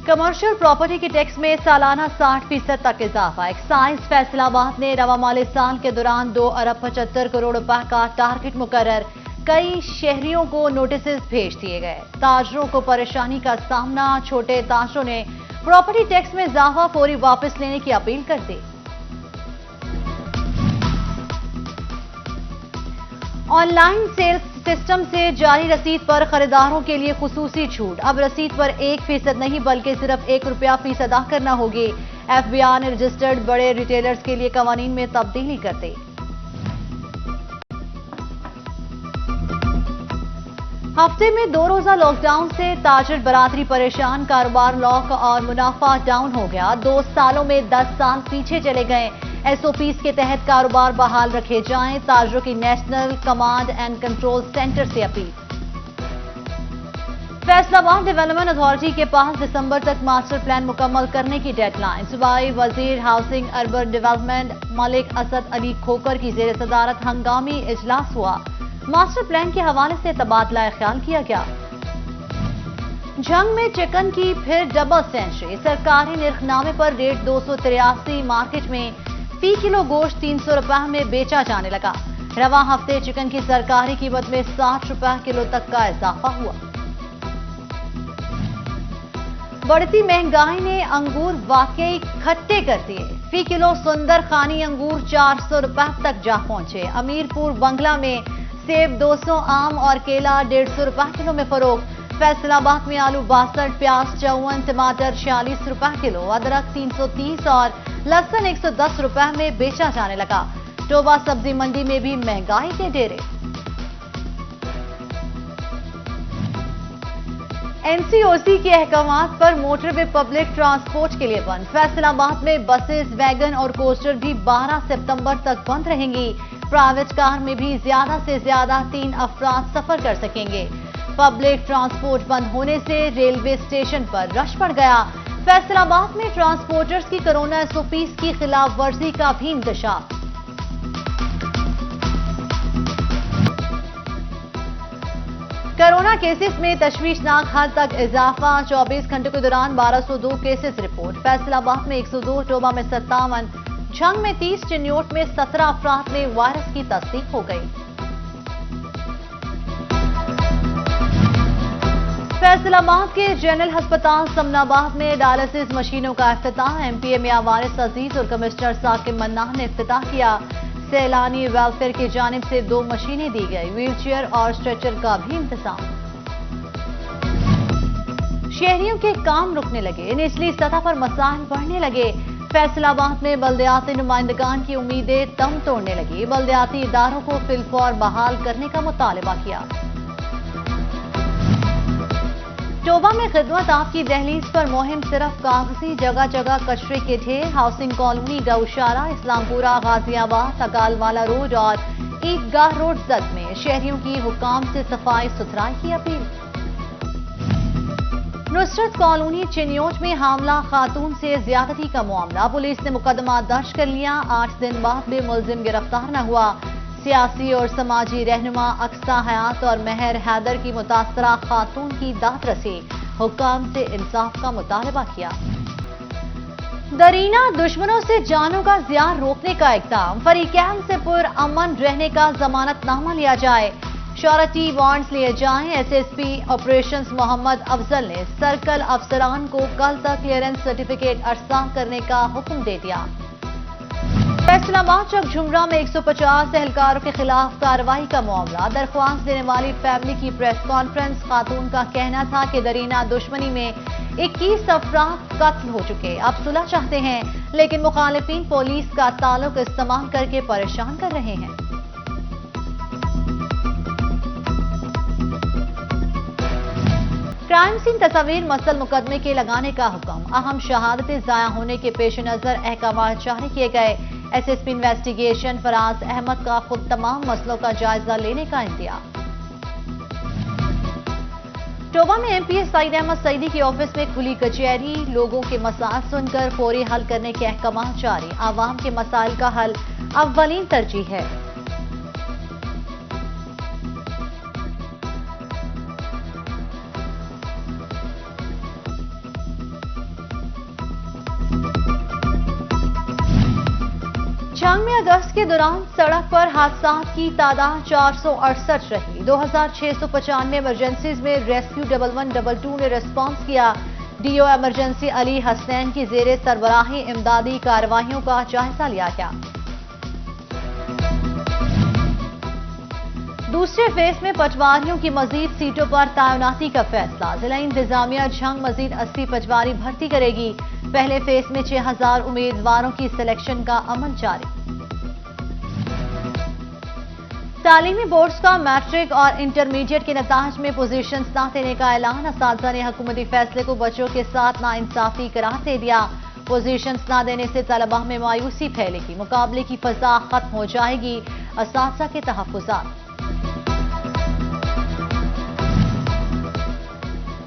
Commercial property के tax में सालाना 60% तक इजाफा। एक्साइज फैसलाबाद ने रवा माली साल के दौरान 2 अरब 75 करोड़ रुपए का टारगेट मुकर्रर। कई शहरियों को नोटिस भेज दिए गए। ताजरों को परेशानी का सामना। छोटे ताजरों ने प्रॉपर्टी टैक्स में इजाफा फौरी वापस लेने की अपील कर दी। ऑनलाइन सेल्स सिस्टम से जारी रसीद पर खरीदारों के लिए खुसूसी छूट। अब रसीद पर 1% नहीं बल्कि सिर्फ ₹1 फीस अदा करना होगी। FBI ने रजिस्टर्ड बड़े रिटेलर्स के लिए कवानीन में तब्दीली कर दी। हफ्ते में 2 रोजा लॉकडाउन से ताजिर बरादरी परेशान। कारोबार लॉक और मुनाफा डाउन हो गया। 2 सालों में 10 साल पीछे चले गए। SOPs के तहत कारोबार बहाल रखे जाएं। ताजिरों की national command and control centre से अपील। फैसलाबाद डेवलपमेंट अथॉरिटी के पास दिसंबर तक मास्टर प्लान मुकम्मल करने की डेडलाइन। सूबाई वजीर housing urban development Malik Asad Ali Khokhar की जेर सदारत हंगामी इजलास हुआ। मास्टर प्लान के हवाले से तबादला ख्याल किया गया। जंग में चिकन की फिर डबल सेंचुरी। सरकारी निर्खनामे पर रेट 283। मार्केट में फी किलो गोश्त 300 रुपए में बेचा जाने लगा। रवा हफ्ते चिकन की सरकारी कीमत में 60 रुपए किलो तक का इजाफा हुआ। बढ़ती महंगाई ने अंगूर वाकई खट्टे कर दिए। फी किलो सुंदर खानी अंगूर 400 रुपए तक जा पहुंचे। अमीरपुर बंगला में सेब 200, आम और केला 150 रुपए किलो में फरोख्त। फैसलाबाद में आलू 62, प्याज 54, टमाटर 46 रुपए किलो, अदरक 330 और लहसुन 110 रुपए में बेचा जाने लगा। टोबा सब्जी मंडी में भी महंगाई के डेरे। NCOC के अहकामात पर मोटरवे पब्लिक ट्रांसपोर्ट के लिए बंद। फैसलाबाद में बसेस, वैगन और कोस्टर भी 12 सितंबर तक बंद रहेंगी। प्राइवेट कार में भी ज्यादा से ज्यादा 3 अफराद सफर कर सकेंगे। पब्लिक ट्रांसपोर्ट बंद होने से रेलवे स्टेशन पर रश बढ़ गया। फैसलाबाद में ट्रांसपोर्टर्स की कोरोना SOPs की खिलाफ वर्जी का भी इंकशाफ। कोरोना केसेस में तशवीशनाक हद तक इजाफा। 24 घंटों के दौरान 1202 केसेस रिपोर्ट। फैसलाबाद में 102, टोबा में 57, झंग में 30, चिन्योट में 17 अफराद में वायरस की तस्दीक हो गई। फैसलाबाद के जनरल अस्पताल समनाबाद में डायलिसिस मशीनों का इफ्तिताह। MPA में वारिस अजीज और कमिश्नर साकिब मन्नान ने इफ्तिताह किया। सैलानी वेलफेयर की जानिब से 2 मशीनें दी गई। व्हीलचेयर और स्ट्रेचर का भी इंतजाम। शहरियों के काम रुकने लगे। निचली सतह पर मसाइल बढ़ने लगे। फैसलाबाद में बल्दियाती नुमाइंदगान की उम्मीदें दम तोड़ने लगी। बल्दियाती इदारों को फिलफौर बहाल करने का मुतालबा किया। टोबा में खिदमत आपकी दहलीज पर मुहिम सिर्फ कागजी। जगह जगह कचरे के ढेर। हाउसिंग कॉलोनी, गौशाला, इस्लामपुरा, गाजियाबाद, तकालवाला रोड और ईदगाह रोड जद में शहरियों की हुकाम से सफाई सुथराई की अपील। नुसरत कॉलोनी चिन्योट में हामला खातून से ज्यादती का मामला। पुलिस ने मुकदमा दर्ज कर लिया। 8 दिन बाद भी मुलजिम गिरफ्तार न हुआ। सियासी और समाजी रहनुमा अक्सा हयात और मेहर हैदर की मुतासरा खातून की दाद रसी। हुकाम से इंसाफ का मुतालबा किया। दरीना दुश्मनों से जानों का ज़ियार रोकने का इक़दाम। फरीकैन से पुरअमन रहने का जमानतनामा लिया जाए। श्योरिटी बॉन्ड्स लिए जाएं। SSP ऑपरेशंस मोहम्मद अफजल ने सर्कल अफसरान को कल तक क्लियरेंस सर्टिफिकेट अरसा करने का हुक्म दे दिया। फैसलाबाद चक झुमरा में 150 एहलकारों के खिलाफ कार्रवाई का मामला। दरख्वास्त देने वाली फैमिली की प्रेस कॉन्फ्रेंस। खातून का कहना था कि दरीना दुश्मनी में 21 अफराद कत्ल हो चुके। अब सुलह चाहते हैं, लेकिन मुखालिफिन पुलिस का ताल्लुक इस्तेमाल करके परेशान कर रहे हैं। क्राइम सीन तस्वीर मसल मुकदमे के लगाने का हुक्म। अहम शहादतें जाया होने के पेश नजर अहकाम जारी किए गए। SSP इन्वेस्टिगेशन फराज अहमद का खुद तमाम मसलों का जायजा लेने का इंतजार। टोबा में MPA सईद अहमद सईदी की ऑफिस में खुली कचहरी। लोगों के मसाइल सुनकर फौरी हल करने के अहकाम जारी। आवाम के मसाइल का हल अव्वलीन तरजीह है। अगस्त के दौरान सड़क पर हादसात की तादाद 468 रही। 2695 इमरजेंसीज में रेस्क्यू 1112 ने रिस्पॉन्स किया। डीओ इमरजेंसी अली हसनैन की जेरे सरबराही इमदादी कार्रवाइयों का जायजा लिया गया। दूसरे फेज में पटवारियों की मजीद सीटों पर तैनाती का फैसला। जिला इंतजामिया झंग मजीद 80 पटवारी भर्ती करेगी। पहले फेज में 6000 उम्मीदवारों की सिलेक्शन का अमल जारी। तालीमी बोर्ड्स का मैट्रिक और इंटरमीडिएट के नताज में पोजीशंस न देने का ऐलान। असातिज़ा ने हुकूमती फैसले को बच्चों के साथ नाइंसाफी करार दे दिया। पोजीशंस न देने से तलबा में मायूसी फैलेगी, मुकाबले की फजा खत्म हो जाएगी। असातिज़ा के तहफ़्फ़ुज़ात।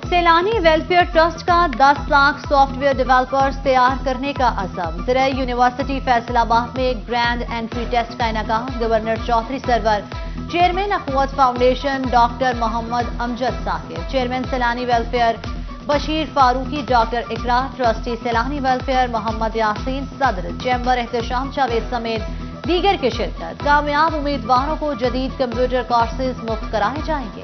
सैलानी वेलफेयर ट्रस्ट का 10 लाख सॉफ्टवेयर डेवलपर्स तैयार करने का अज़म। ज़राई यूनिवर्सिटी फैसलाबाद में ग्रैंड एंट्री टेस्ट का इनेकाद। Governor Chaudhry Sarwar, chairman Akhuwat foundation doctor Muhammad Amjad Saqib, chairman Saylani welfare Bashir Farooqui, doctor Iqrar, trustee Saylani welfare Muhammad Yasin, सदर चैम्बर एहतशाम जावेद समेत दीगर की शिरकत। कामयाब उम्मीदवारों को जदीद कंप्यूटर कोर्सेज मुफ्त कराए जाएंगे।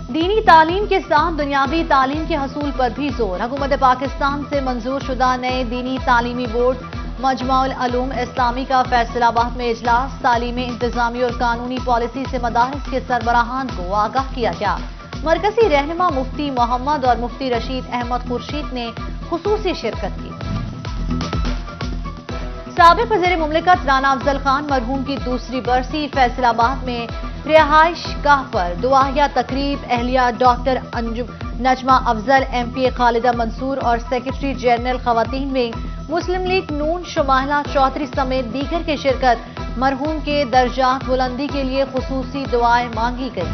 दीनी तालीम के साथ दुनियावी तालीम के हसूल पर भी जोर। हुकूमत पाकिस्तान से मंजूर शुदा नए दीनी तालीमी बोर्ड मजमुअल उलूम इस्लामी का फैसलाबाद में इजलास। तालीमी इंतजामी और कानूनी पॉलिसी से मदारिस के सरबराहान को आगाह किया गया। मरकजी रहनुमा मुफ्ती मोहम्मद और मुफ्ती रशीद अहमद खुर्शीद ने खुसूसी शिरकत की। साबिक वज़ीर मुमलिकत राना अफजल खान मरहूम की दूसरी बरसी। फैसलाबाद में रिहाइश गाह पर दुआया तकरीब। अहलिया डॉक्टर नजमा अफजल, एमपीए खालिदा मंसूर और सेक्रेटरी जनरल खवातीन में मुस्लिम लीग नून शुमाइला चौधरी समेत दीगर की शिरकत। मरहूम के दर्जात बुलंदी के लिए खुसूसी दुआएं मांगी गई।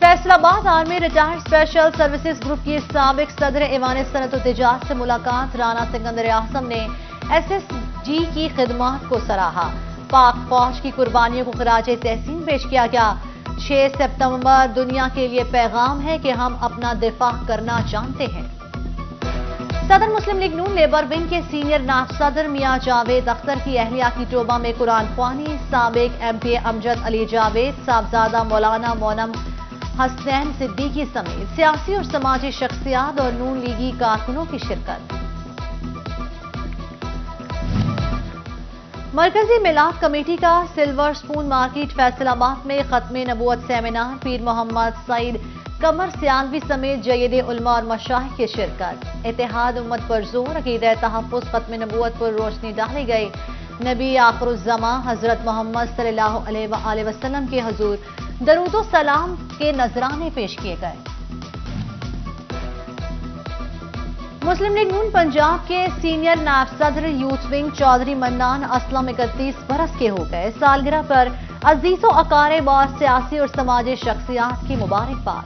Faisalabad army retired special services group की साबिक सदर ऐवान सनअत व तिजारत से मुलाकात। राना सिकंदर आजम ने एसएसजी की खिदमात को सराहा। पाक फौज की कुर्बानियों को खराजे तहसीन पेश किया गया। 6 सितंबर दुनिया के लिए पैगाम है कि हम अपना दिफा करना जानते हैं। सदर मुस्लिम लीग नून लेबर विंग के सीनियर नायब सदर मियां जावेद अख्तर की अहलिया की तोबा में कुरान ख्वानी। साबिक एमपीए अमजद अली जावेद, साहबजादा मौलाना मोनम हसनैन सिद्दीकी समेत सियासी और समाजी शख्सियात और नून लीगी कारकुनों की शिरकत। मरकजी मिलाद कमेटी का सिल्वर स्पून मार्केट फैसलाबाद में खत्मे नबूवत सेमिनार। पीर मोहम्मद सईद कमर सियालवी समेत जयद उलमा और मशाइख की शिरकत। इत्तेहाद उम्मत पर जोर, अकीदा तहफ़्फ़ुज़ खत्मे नबूवत पर रोशनी डाली गई। नबी आखिरुज़्ज़मा हजरत मोहम्मद सल्लल्लाहु अलैहि वसल्लम के हुजूर दरूदो सलाम के नजराने पेश किए गए। मुस्लिम लीग नून पंजाब के सीनियर नायब सदर यूथ विंग चौधरी मन्नान असलम 31 बरस के हो गए। सालगिरह पर अजीजों अकारिब और सियासी और समाजी शख्सियात की मुबारकबाद।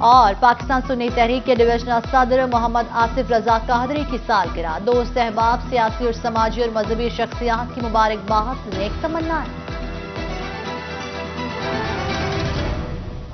और पाकिस्तान सुन्नी तहरीक के डिविजनल सदर मोहम्मद आसिफ रजा कादरी की सालगिरह। दोस्त अहबाब, सियासी और समाजी और मजहबी शख्सियात की मुबारकबाद, नेक तमन्नाएं।